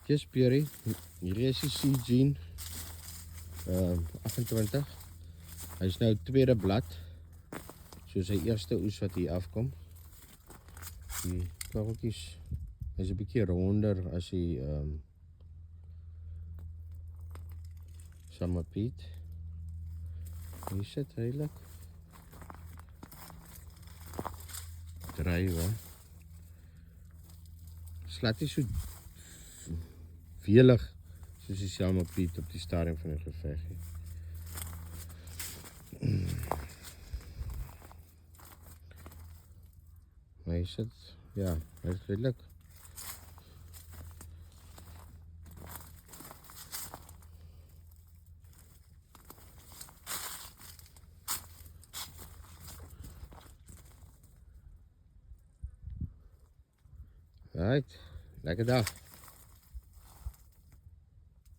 Yes, Pierre. Hierdie is die Sea Gene 28. Hy is nou tweede blad. So sy eerste oes wat hier afkom. Die korreltjies is 'n bietjie ronder as die Summer Peat. Hier sit heilig. Drywe. Slat nie so welig soos die Summer Peat op die stadium van die geveg. Maar hy sit, ja, hy is redelik. Right, lekker dag.